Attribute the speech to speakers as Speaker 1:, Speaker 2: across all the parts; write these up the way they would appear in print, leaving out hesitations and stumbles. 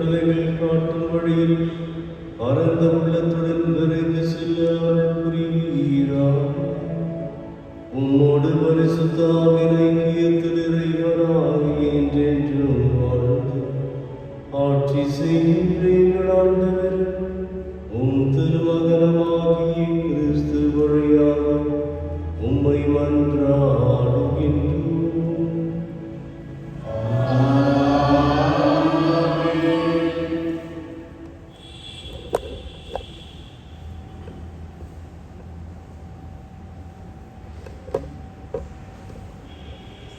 Speaker 1: கட்டளைகள் காட்டும் வழியில் பரந்த உள்ளத்துடன் விரைந்து செல்ல அருள் புரிவீராக. உம்மோடு பரிசுத்த ஆவியின் ஐக்கியத்தில் இறைவனாய் என்றென்றும் வாழ்ந்து ஆட்சி செய்கின்ற எங்கள் ஆண்டவர் உம் திருமகனமாகிய கிறிஸ்து வழியாக உம்மை மன்றாடுகின்றோம்.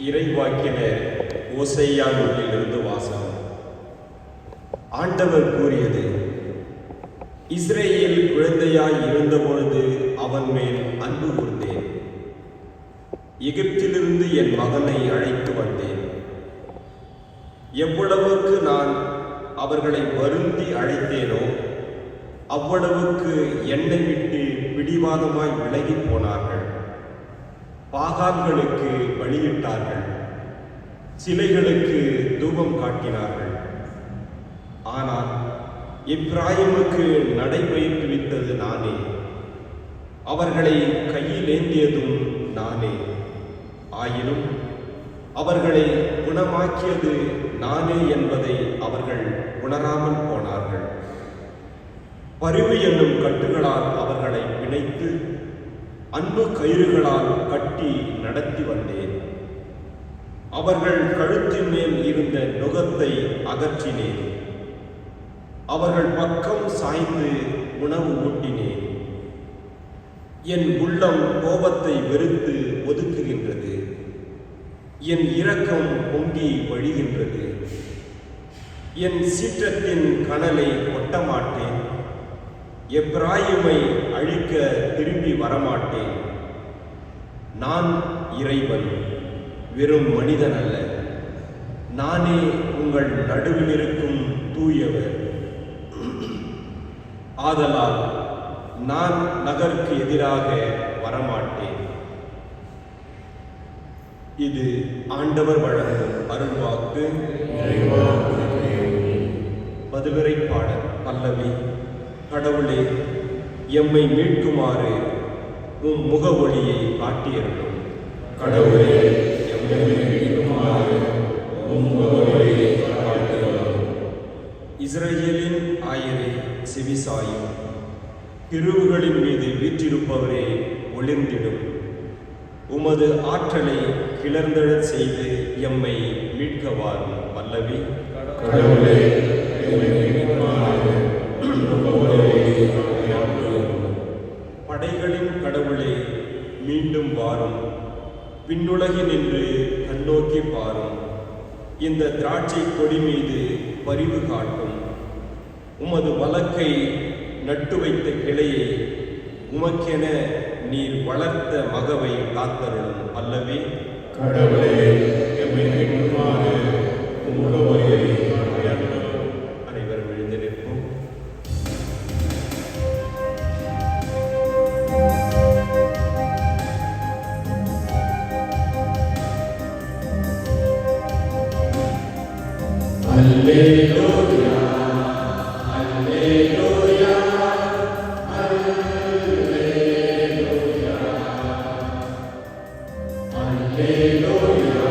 Speaker 2: இறைவாக்கினர் ஓசையா நூலிலிருந்து வாசகம். ஆண்டவர் கூறியது: இஸ்ரேல் குழந்தையாய் இருந்தபொழுது அவன் மேல் அன்பு கூர்ந்தேன். எகிப்திலிருந்து என் மகனை அழைத்து வந்தேன். எவ்வளவுக்கு நான் அவர்களை வருந்தி அழைத்தேனோ அவ்வளவுக்கு என்னை விட்டு பிடிவாதமாய் விலகி போனார்கள். பாகால்களுக்கு பலியிட்டார்கள், சிலைகளுக்கு தூபம் காட்டினார்கள். ஆனால் எப்பிராயிமுக்கு நடைபயிற்றுவித்தது நானே, அவர்களை கையில் ஏந்தியதும் நானே. ஆயினும் அவர்களை குணமாக்கியது நானே என்பதை அவர்கள் உணராமல் போனார்கள். பரிவு என்னும் கட்டுகளால் அவர்களை பிணைத்து அன்பு கயிறுகளால் கட்டி நடத்தி வந்தேன். அவர்கள் கழுத்தின் மேல் இருந்த நுகத்தை அகற்றினேன். அவர்கள் பக்கம் சாய்ந்து உணவு ஊட்டினேன். என் உள்ளம் கோபத்தை வெறுத்து ஒதுக்குகின்றது. என் இரக்கம் பொங்கி வழிகின்றது. என் சீற்றத்தின் கனலை ஒட்டமாட்டேன். எப்பிராயிமை அழிக்க திரும்பி வரமாட்டேன். நான் இறைவன், வெறும் மனிதன் அல்ல. நானே உங்கள் நடுவில் இருக்கும் தூயவர். ஆதலால் நான் நகருக்கு எதிராக வரமாட்டேன். இது ஆண்டவர் வழங்கும் அருள்வாக்கு. பதிலுரை பாடல். பல்லவி. கடவுளே, எம்மை மீட்குமாறு உம் முகவொளியை காட்டியருளும். கடவுளே, எம்மை மீட்குமாறு உம் முகவொளியை காட்டியருளும். இஸ்ரேலின் ஆயரே செவிசாயும், திருவுகளின் மீது வீற்றிருப்பவரே ஒளிர்ந்திடும். உமது ஆற்றலை கிளர்ந்தெழச் செய்து எம்மை மீட்கவாரும். பல்லவி. கடவுளே, படைகளின் கடவுளே, மீண்டும் வாரும். விண்ணுலகினின்று கண்ணோக்கி பாரும். இந்த திராட்சை கொடி மீது பரிவு காட்டும். உமது வலக்கை நட்டு வைத்த கிளையை, உமக்கென நீர் வளர்த்த மகவை காத்தருளும். அல்லவே. கடவுளே, அனைவரும் எழுந்து நிற்போம்.
Speaker 3: அல்லேலூயா, அல்லேலூயா, அல்லேலூயா, அல்லேலூயா,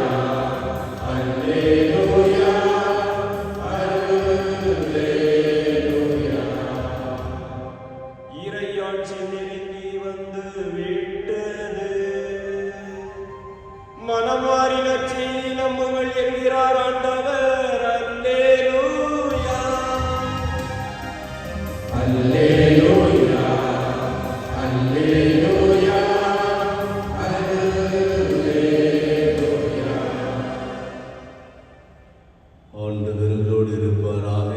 Speaker 3: அல்லேலூயா, அல்லேலூயா.
Speaker 2: இறையாட்சி நெருங்கி வந்து விட்டது. மனமாறின செய்தி நம்புங்கள் என்கிறார் ஆண்டவர். அல்லேலூயா,
Speaker 3: அல்லேலூயா, அல்லேலூயா, அல்லேலூயா.
Speaker 1: ஆண்டவர்களோடு இருப்பாராக.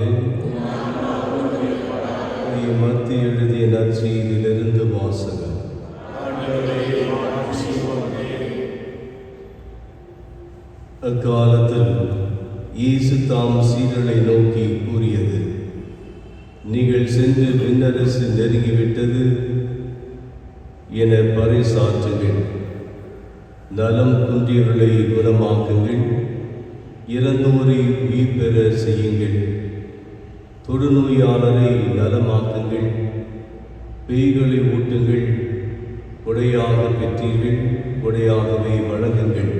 Speaker 1: மத்திய எழுதிய நற்செய்தியிலிருந்து வாசகம். அக்காலத்தில் இயேசு தாம் சீடரை நோக்கி கூறியது: நீங்கள் சென்று விண்ணரசு நெருங்கிவிட்டது என பறைசாற்றுங்கள். நலம் குன்றியவர்களை குணமாக்குங்கள். இறந்தோரை உயிர் பெற செய்யுங்கள். தொடுநோயாளரை நலமாக்குங்கள், பேய்களை ஊட்டுங்கள், கொடையாக பெற்றீர்கள், கொடையாகவே வழங்குங்கள்.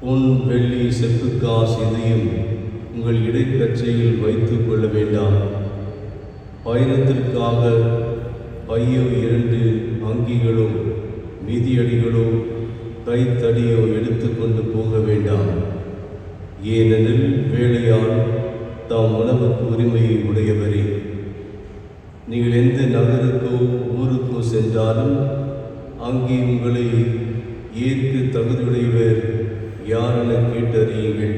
Speaker 1: பொன், வெள்ளி, செப்பு காசு எதையும் உங்கள் இடைக்கச்சையில் வைத்துக் கொள்ள வேண்டாம். பயணத்திற்காக பையோ 2 அங்கிகளோ மிதியடிகளோ கைத்தடியோ எடுத்துக்கொண்டு போக வேண்டாம். ஏனெனில் வேலையால் தாம் உணவுக்கு உரிமையை உடையவரே. நீங்கள் எந்த நகருக்கோ ஊருக்கோ சென்றாலும் அங்கே உங்களை ஏற்க தகுதியுடையவர் யாரென கேட்டறியுங்கள்.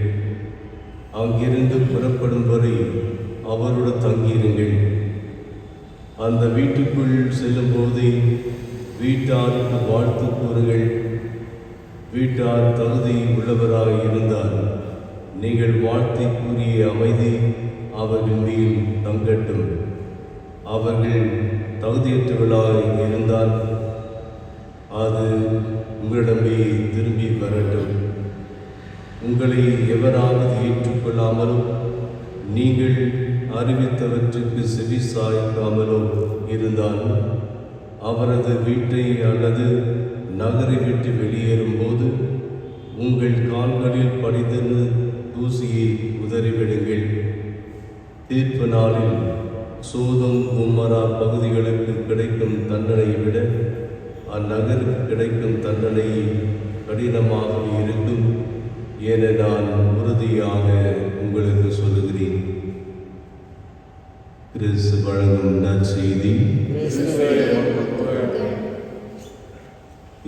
Speaker 1: அங்கிருந்து புறப்படும் வரை அவரோடு தங்கியிருங்கள். அந்த வீட்டுக்குள் செல்லும் போதே வீட்டாருக்கு வாழ்த்து கூறுங்கள். வீட்டார் தகுதி உள்ளவராக இருந்தால் நீங்கள் வாழ்த்தை கூறிய அமைதி அவர்கள் மேல் தங்கட்டும். அவர்கள் தகுதியற்றவர்களாக இருந்தால் அது உங்களிடமே திரும்பி வரட்டும். உங்களை எவராவது ஏற்றுக்கொள்ளாமலோ நீங்கள் அறிவித்தவற்றுக்கு செவி சாய்க்காமலோ இருந்தால் அவரது வீட்டை அல்லது நகரை விட்டு வெளியேறும் போது உங்கள் கால்களில் படிந்து தூசியை உதறிவிடுங்கள். தீர்ப்பு நாளில் சோதம் குமரா பகுதிகளுக்கு கிடைக்கும் தண்டனையை விட அந்நகருக்கு கிடைக்கும் தண்டனை கடினமாகவே இருக்கும் என நான் உறுதியாக உங்களுக்கு சொல்லுகிறேன். கிறிஸ்து வழங்கும் நற்செய்தி.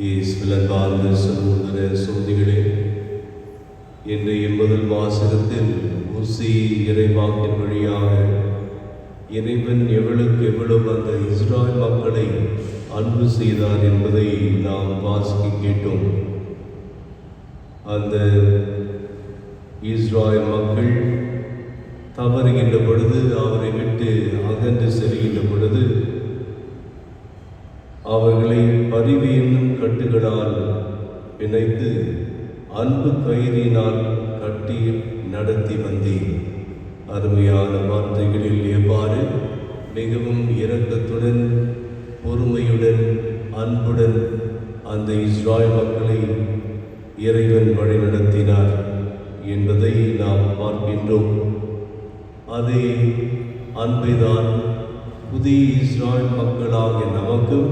Speaker 1: இயேசுவின் சகோதர சகோதரிகளே, இன்றைய முதல் வாசகத்தில் ஊசி இறைவாக்கின் வழியாக இறைவன் எவ்வளவு அந்த இஸ்ராயல் மக்களை அன்பு செய்தார் என்பதை நாம் வாசிக்க கேட்டோம். அந்த இஸ்ராயல் மக்கள் தவறுகின்ற பொழுது, அவரை விட்டு அகன்று செல்கின்ற பொழுது அவர்களை பரிவு என்னும் கட்டுகளால் பிணைத்து அன்பு கயிறினால் கட்டி நடத்தி வந்தேன். அருமையான வார்த்தைகளில் எவ்வாறு மிகவும் இரக்கத்துடன், பொறுமையுடன், அன்புடன் அந்த இஸ்ராயல் மக்களை இறைவன் வழி நடத்தினார் என்பதை நாம் பார்க்கின்றோம். அதே அன்பைதான் புதிய இஸ்ராயல் மக்களாகிய நமக்கும்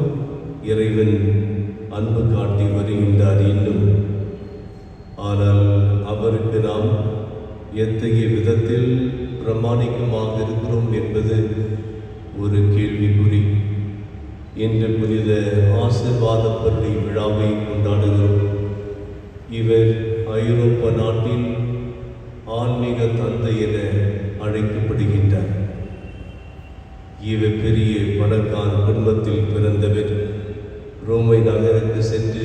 Speaker 1: இறைவன் அன்பு காட்டி வருகின்றார் இன்னும். ஆனால் அவருக்கு நாம் எத்தகைய விதத்தில் பிரமாணிக்கமாக இருக்கிறோம் என்பது ஒரு கேள்விக்குறி. இன்று புனித ஆசீர்வாத பள்ளி விழாவை கொண்டாடுகிறோம். இவர் ஐரோப்பா நாட்டின் ஆன்மீக தந்தை என அழைக்கப்படுகின்றார். இவர் பெரிய பணக்கார குடும்பத்தில் பிறந்தவர். ரோமை நகருக்கு சென்று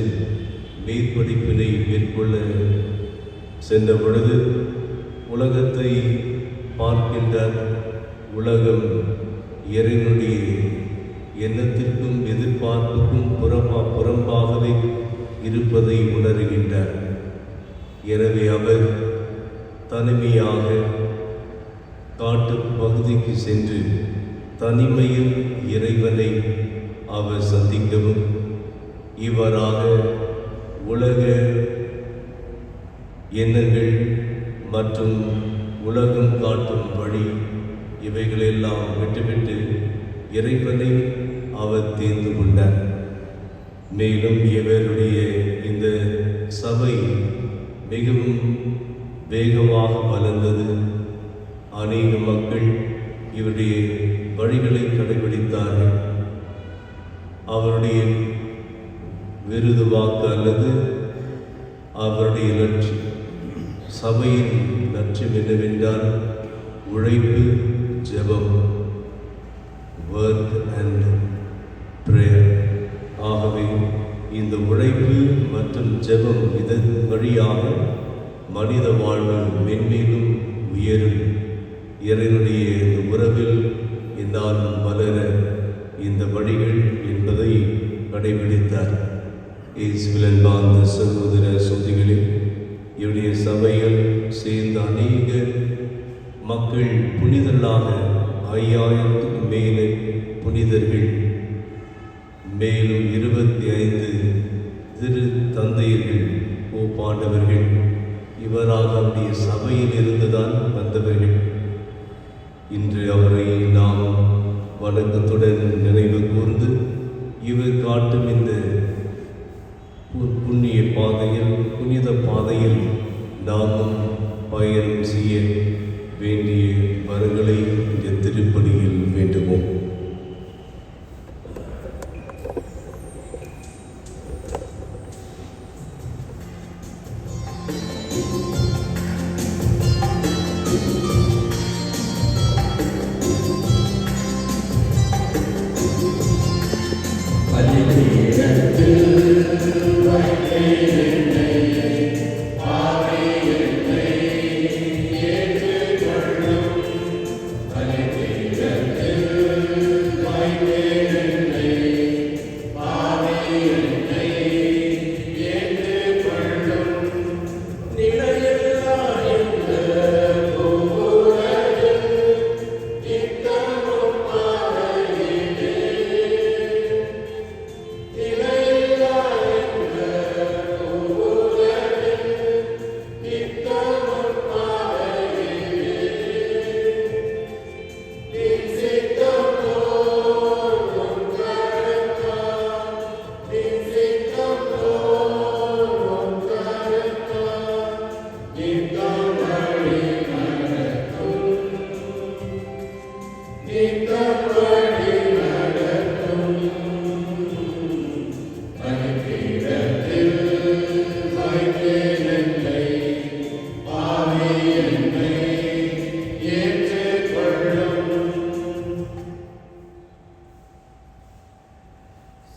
Speaker 1: மேற்படிப்பினை மேற்கொள்ள சென்ற பொழுது உலகத்தை பார்க்கின்றார். உலகம் இறைவனுடைய எண்ணத்திற்கும் எதிர்பார்ப்புக்கும் புறம்பாகவே இருப்பதை உணர்கின்றார். எனவே அவர் தனிமையாக காட்டு பகுதிக்கு சென்று தனிமையில் இறைவனை அவர் சந்திக்கவும், இவ்வாறாக உலக எண்ணங்கள் மற்றும் உலகம் காட்டும் வழி இவைகளெல்லாம் விட்டுவிட்டு இறைவனை அவர் தேர்ந்து கொண்டார். மேலும் இவருடைய இந்த சபை மிகவும் வேகமாக வளர்ந்தது. அநேக மக்கள் இவருடைய வழிகளை கடைபிடித்தார்கள். அவருடைய விருது வாக்கு அல்லது அவருடைய லட்சியம், சபையின் லட்சியம் என்னவென்றால் உழைப்பு, ஜெபம், ஒர்க் அண்ட் பிரேயர். ஆகவே இந்த உழைப்பு மற்றும் ஜெபம் இதன் வழியாக மனித வாழ்வு மென்மேலும் உயரும். இறைவனுடைய இந்த உறவில் என்னாலும் வளர இந்த வழிகள் என்பதை கடைபிடித்தார். இயேசுவில் அன்பார்ந்த சகோதர சகோதரிகளே, இவருடைய சபைகள் சேர்ந்த அநேக மக்கள் புனிதர்களாக 5000க்கும் மேலே புனிதர்கள், மேலும் 25 திரு தந்தையர்கள், போப்பாண்டவர்கள் இவராக அவருடைய சபையில் இருந்துதான் வந்தவர்கள். இன்று அவரை நாம் வணக்கத்துடன் நினைவு கூர்ந்து இவர் காட்டும் இந்த புண்ணிய பாதையில், புனித பாதையில் நாமும் பயணம் செய்ய வேண்டிய வரங்களை இந்த திருப்பலியில் வேண்டுவோம்.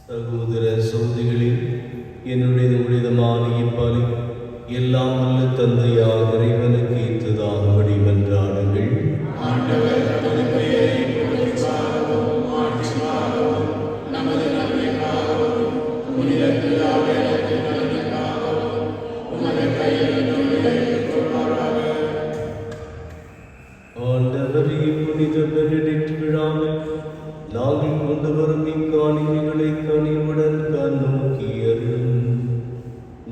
Speaker 1: சகோதர சகோதரிகளே, என்னுடைய உடையதமான இப்பலி எல்லாம் வல்ல தந்தையாக இறைவனுக்கு ஏற்றதாகும்படி மன்றாடுங்கள். ஆண்டவரே, புனித பெனடிக்ட் விழாவில் நாங்கள் கொண்டு வரும் இக்காணிக்கைகளை கனிவுடன் கண்ணோக்கி அருளும்.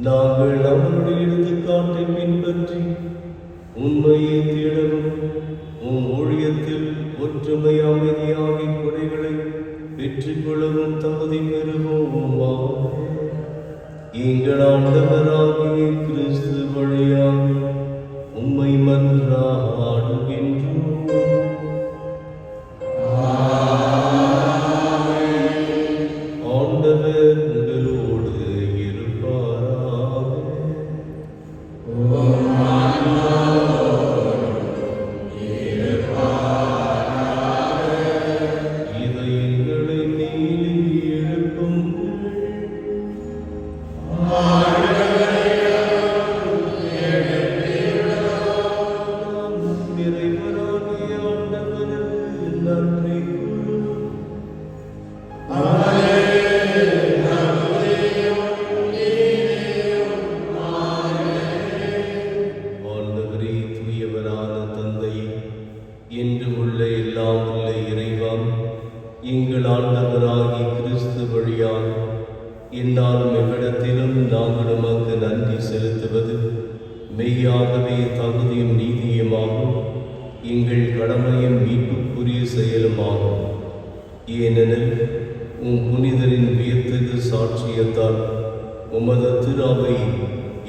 Speaker 1: நாங்கள் அவருடைய எடுத்துக்காட்டை பின்பற்றி உண்மையை தேடவும் உம் ஊழியத்தில் ஒற்றுமை அமைதியாகிய கொடைகளை பெற்றுக்கொள்ளவும் தகுதி பெறுவோமா. எங்கள் ஆண்டவராகிய கிறிஸ்து வழியாக உம்மை மன்றாடுகின்றோம். ஆண்டவர் உங்களோடு இருப்பாராக. இதயங்களை நீலி எழுப்புங்கள். இறைவனாகிய ஆண்டவருக்கு நன்றி கூறுவோம். ஆண்டவரே, தூயவரான தந்தையே, என்றும் உள்ள எல்லாம் உள்ள இறைவா, எங்கள் ஆண்டவராகிய கிறிஸ்து வழியாக என்னாலும் எவ்விடத்திலும் நாங்கள் உமக்கு நன்றி செலுத்துவது மெய்யாகவே தகுதியும் நீதியுமாகும், எங்கள் கடமையும் மீட்புக்குரிய செயலுமாகும். ஏனெனில் உம் புனிதரின் வியத்தகு சாட்சியத்தால் உமது திருஅவை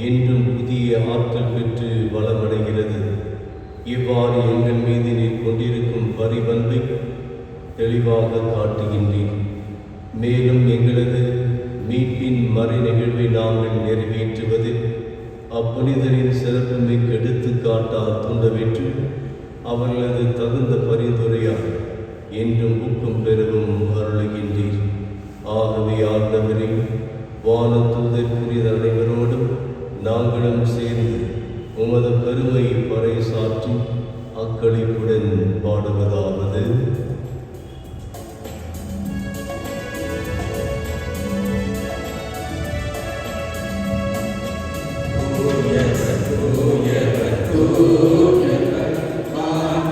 Speaker 1: என்றும் புதிய ஆற்றல் பெற்று வளமடைகிறது. இவ்வாறு எங்கள் மீது நீர் கொண்டிருக்கும் பரிவன்பை தெளிவாக காட்டுகின்றேன். மேலும் எங்களது மீட்பின் மறை நிகழ்வை நாங்கள் நிறைவேற்றுவதில் அப்புனிதரின் சிறப்பு மிக்க எடுத்துக்காட்டால் தூண்டவேற்று அவர்களது தகுந்த பரிந்துரையால் என்றும் ஊக்கம் பெறவும் அருளுகின்றீர். ஆகவே ஆண்டவரே, வானதூதர் புனித அனைவரோடும் நாங்களும் சேர்ந்து உமது பெருமை பறைசாற்றி அக்களிப்புடன் பாடுவதாவது:
Speaker 3: Thank you.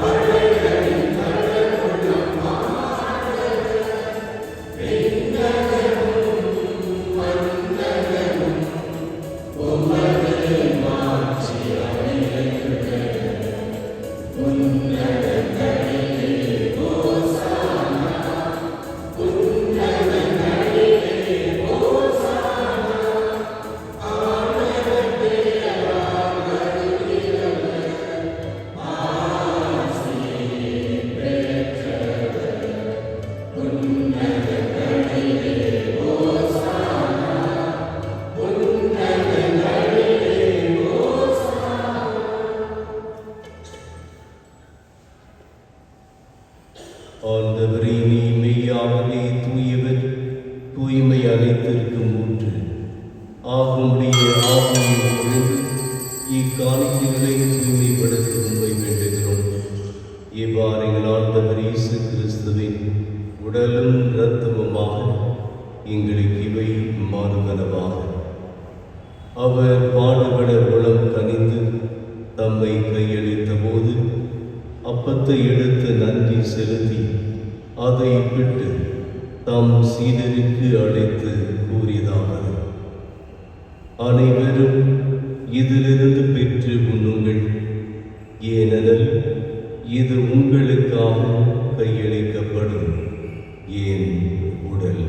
Speaker 1: காணிக்கைகளை தூய்மைப்படுத்த உண்மை வேண்டுகிறோம். இவ்வாறு எங்கள் ஆண்டவர் இயேசு கிறிஸ்துவின் உடலும் இரத்தமுமாக எங்களுக்கு இவை மாறுவனவாக. அவர் பாடுபட உளம் கனிந்து தம்மை கையளித்த போது அப்பத்தை எடுத்து நன்றி செலுத்தி அதை விட்டு தம் சீடருக்கு அழைத்து கூறியதாவது: அனைவரும் இதிலிருந்து பெற்று உண்ணுங்கள், ஏனெனில் இது உங்களுக்காக கையளிக்கப்படும் என் உடல்.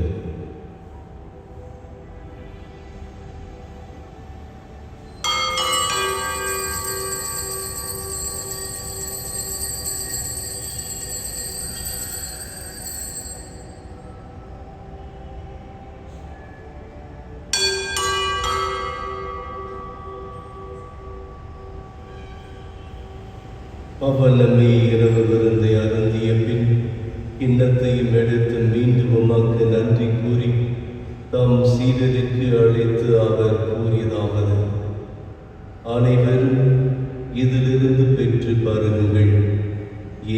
Speaker 1: அவனமே இரவு விருந்தை அருந்திய பின் கிண்ணத்தையும் எடுத்து மீண்டும் உமக்கு நன்றி கூறி தம் சீடருக்கு அழைத்து அவர் கூறியதாவது: அனைவரும் இதிலிருந்து பெற்று பருகுங்கள்,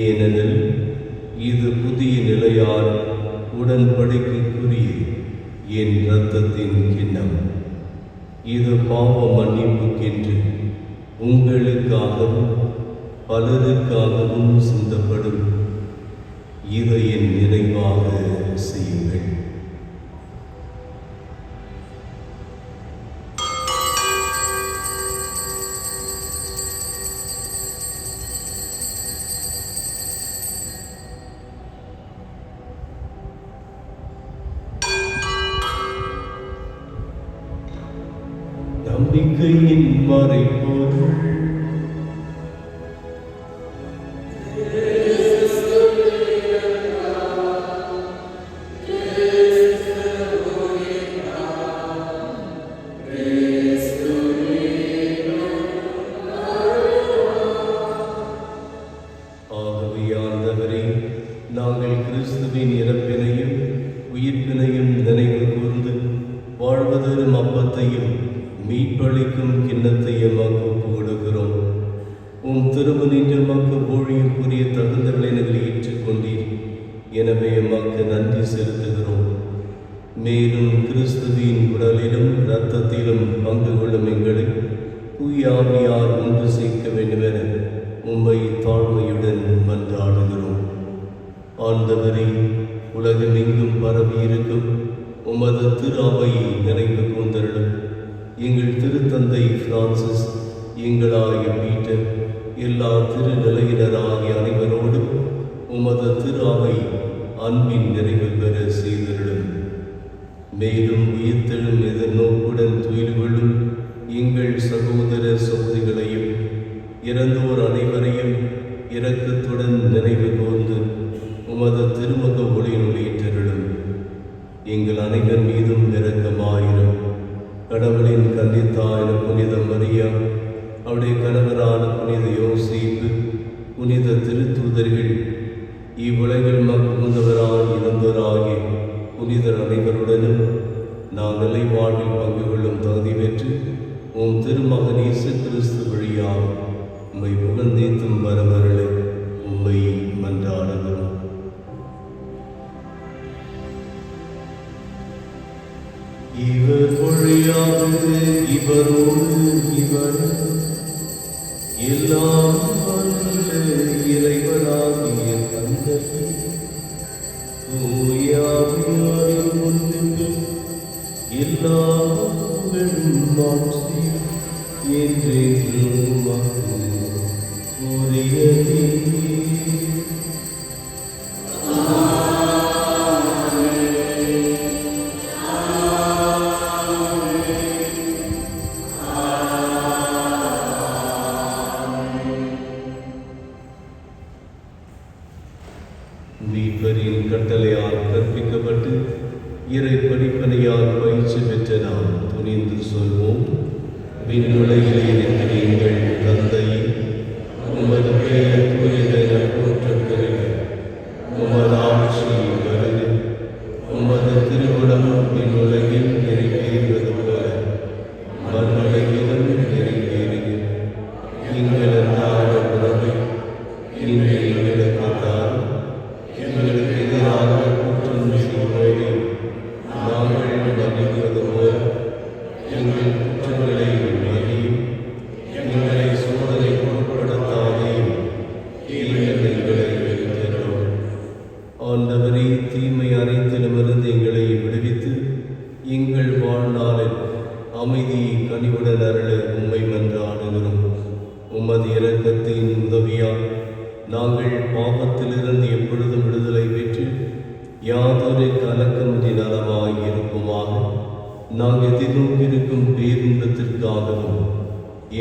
Speaker 1: ஏனெனில் இது புதிய நிலையால் உடன்படிக்கைக்குரிய என் இரத்தத்தின் கிண்ணம். இது பாவ மன்னிப்புக்கென்று உங்களுக்காகவும் பலருக்காகவும் சிந்தப்படும். இதை என் நினைவாக செய்யுங்கள். நம்பிக்கையின் மறைபொருள் நாங்கள் கிறிஸ்துவின் இறப்பினையும் உயிர்ப்பினையும் நினைவு கூர்ந்து வாழ்வதரும் அப்பத்தையும் மீட்பளிக்கும் கிண்ணத்தையும் ஒப்பு கொடுக்கிறோம். உம் திருமணின்ற மக்கு ஊழியக்குரிய தகுந்தவர்களை நாங்கள் ஏற்றுக்கொண்டீர். எனவே எமக்கு நன்றி செலுத்துகிறோம். மேலும் கிறிஸ்துவின் உடலிலும் இரத்தத்திலும் பங்கு கொள்ளும் எங்களை தூயாவியார் ஒன்று சேர்க்க வேண்டுமென உம்மை தாழ்மையுடன் மன்றாடுகிறோம். ஆண்டவரே, உலகமெங்கும் பரவி இருக்கும் உமது திரு அவையை நிறைவு கூர்ந்தருளும். எங்கள் திருத்தந்தை பிரான்சிஸ், எங்களாகிய பீட்டர், எல்லா திருநிலையினராகிய அனைவரோடும் உமது திரு அவை அன்பின் நிறைவு பெற செய்தருளும். மேலும் உயிர்த்தெழும் எதிர்நோக்குடன் துயில் கொள்ளும் எங்கள் சகோதர சகோதரிகளையும் இறந்தோர் அனைவரையும் இரக்கத்துடன் நினைவு கூர்ந்து உமது திருமுக ஒளியினுள் ஏற்றருளும். எங்கள் அனைவர் மீதும் இரக்கமாயிரும். கடவுளின் கன்னித்தாயான புனித மரியா, அவருடைய கணவரான புனித யோசேப்பு, புனித திருத்தூதர்கள், இவ்வுலகில் மக்குந்தவரால் இருந்தோராகிய புனிதர் அனைவருடனும் நான் நிலை வாழ்வில் பங்கு கொள்ளும் தகுதி பெற்று உம் திருமகன் இயேசு கிறிஸ்து வழியாக உம்மை புகழ்ந்தேத்தும் வரவருள உம்மை மன்றாடுகிறோம். இவர் வழியாவது இவரோடு இவர் எல்லாம் வல்ல இறைவராகிய தந்தை தூயாவியாரின் முன்னின்று எல்லா புகழும் மாட்சியும் என்றென்றும் உமக்கு உரியதே. மீட்பரின் கட்டளையால் கற்பிக்கப்பட்டு இறை படிப்பனையால் பயிற்சி பெற்ற நாம் துணிந்து சொல்வோம்: விண்ணுலகிலே இருக்கிற எங்கள் தந்தையே, எங்கள் அன்றாட உணவை இன்று எங்களுக்கு தாரும். எங்களுக்கு எதிராக குற்றம் செய்வோரை நாங்கள் மன்னிப்பது போல எங்கள் குற்றங்களை மன்னியும். எங்களை சோதனைக்கு உட்படுத்தாதையும் தீமையில் எங்களை விடுவித்தருளும். ஆண்டவரே, தீமை அனைத்திலுமிருந்து எங்களை விடுவித்து எங்கள் வாழ்நாளில் அமைதியை கனிவுடன் அருள உம்மை மன்றாடுகிறோம். உமது இரக்கத்தின் உதவியால் நாங்கள் பாவத்திலிருந்து எப்பொழுதும் விடுதலை பெற்று யாதொரு கலக்கமின்றி நலமாய் இருப்போமாக. நாங்கள் எதிர்நோக்கியிருக்கும் பேரின்பத்திற்காகவும்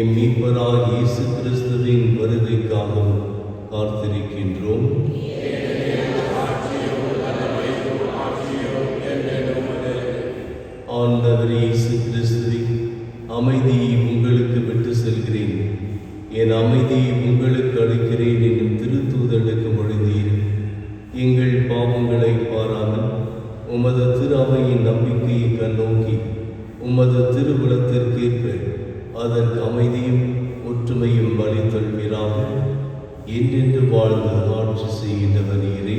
Speaker 1: எம் மீட்பராக இயேசு கிறிஸ்துவின் வருகைக்காகவும் காத்திருக்கின்றோம். ஆண்டவர் இயேசு கிறிஸ்துவே, அமைதியை உங்களுக்கு விட்டு செல்கிறேன், என் அமைதியை உங்களுக்கு அளிக்கிறேன் என்னும் திருத்தூதலுக்கு மொழிந்தீர். எங்கள் பாவங்களை பாராமல் உமது திரு அவையின் நம்பிக்கையை கண்ணோக்கி உமது திருவுளத்திற்கேற்ப அதற்கு அமைதியும் ஒற்றுமையும் அளித்தல்வீராக. என்றென்று வாழ்ந்து ஆட்சி செய்கின்றவர் நீரே.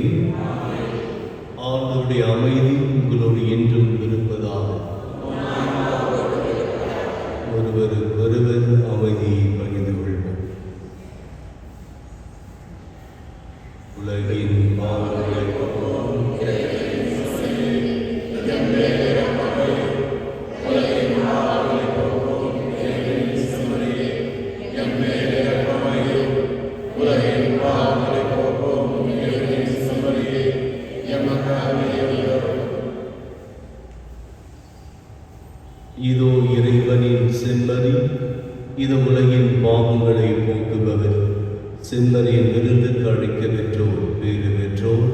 Speaker 1: ஆண்டவருடைய அமைதி உங்களோடு என்றும் இருப்பதாக. ஒருவர் அமைதியை பகிர்ந்து கொள்வோம். உலகின் பாவங்களை போக்கும் இதோ இறைவனின் செம்மறி, இது உலகின் பாவங்களை போக்குபவர். செம்மறியின் விருந்துக்கு அழைக்க பெற்றோர் பேறு பெற்றோர்.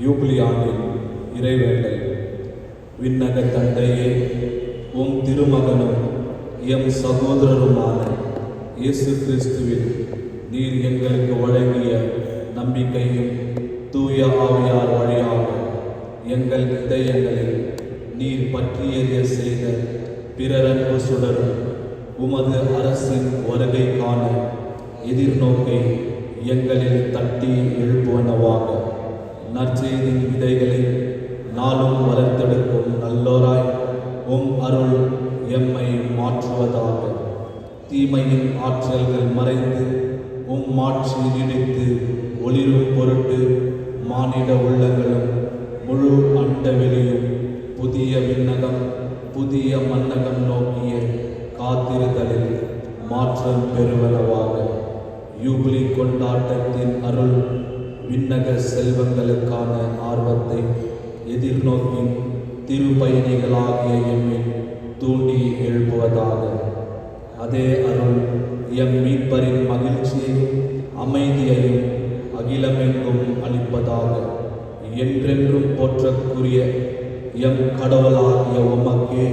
Speaker 4: யூபிலி ஆண்டின் இறைவேண்டல். விண்ணக தந்தையே, உம் திருமகனும் எம் சகோதரருமான இயேசு கிறிஸ்துவில் நீர் எங்களுக்கு வழங்கிய நம்பிக்கையும் தூய ஆவியார் வழியாக எங்கள் இதயங்களில் நீர் பற்றி எறிய செய்த பிறரன்பு சுடரும் உமது அரசின் வருகைக்கான எதிர்நோக்கை எங்களில் தட்டி எழுப்புவனவாக நற்செய்தியின் விதைகளை நாளும் வளர்த்தெடுக்கும் நல்லோராய் உம் அருள் எம்மை மாற்றுவதாக. தீமையின் ஆற்றல்கள் மறைந்து உம் மாட்சி நீடித்து ஒளிரும் பொருட்டு மானிட உள்ளங்களும் முழு அண்டவெளியும் புதிய விண்ணகம் புதிய மன்னகம் நோக்கிய காத்திருதலில் மாற்றம் பெறுவனவாக. யூபிலி கொண்டாட்டத்தின் அருள் விண்ணக செல்வங்களுக்கான ஆர்வத்தை எதிர்நோக்கின் திருப்பயணிகளாகிய எம்மில் தூண்டி எழுப்புவதாக. அதே அருள் எம் மீட்பரின் மகிழ்ச்சியையும் அமைதியையும் அகிலமெங்கும் அளிப்பதாக. என்றென்றும் போற்றக்குரிய எம் கடவுளாகிய உமக்கே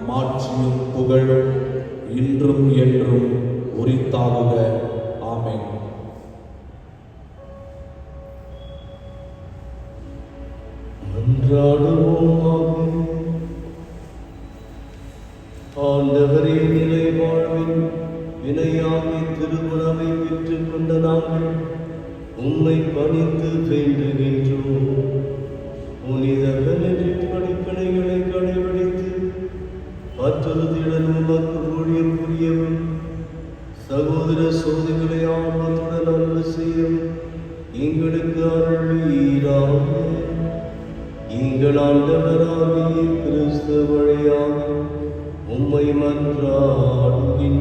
Speaker 4: மாட்சியும் புகழும் இன்றும் என்றும் உரித்தாகுக. ஆமென்.
Speaker 1: மன்றாடுவோமாக. ஆண்டவரின் நிலை வாழ்வின் வினையாகி திருவுணவை பெற்றுக் கொண்ட நாங்கள் உம்மை பணிந்து வேண்டுகின்றோம். புனித பெனடிக்ட் படிப்பினைகளை கடைபிடித்து பற்றுறுதியுடன் உமக்கு ஊழியம் புரியவும் சகோதர சோதனைகளை ஆர்வத்துடன் அன்பு செய்யும் எங்களுக்கு அருள்வீராக. எங்கள் ஆண்டவராகிய கிறிஸ்து வழியாக உம்மை மன்றாடுகின்றோம்.